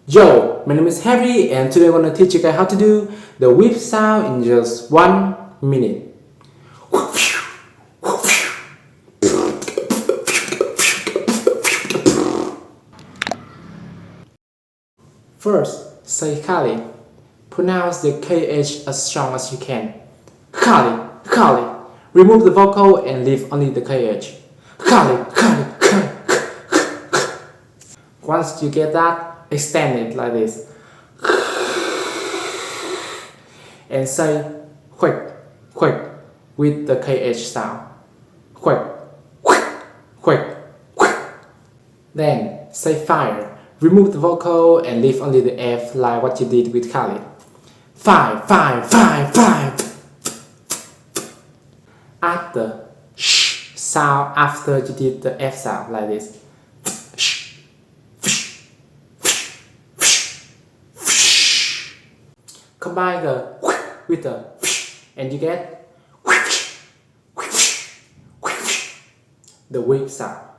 Yo, my name is Harry and today I'm going to teach you guys how to do the whip sound in just 1 minute. First, say Kali. Pronounce the KH as strong as you can. Kali, Kali. Remove the vocal and leave only the KH. Kali, Kali, Kali. Once you get that, extend it like this. And say quick, quick with the KH sound. Quick, quick, quick, quick. Then say fire. Remove the vocal and leave only the F like what you did with Kali. Fire, fire, fire, fire. Add the sh sound after you did the F sound like this. Combine the with the and you get the whip sound.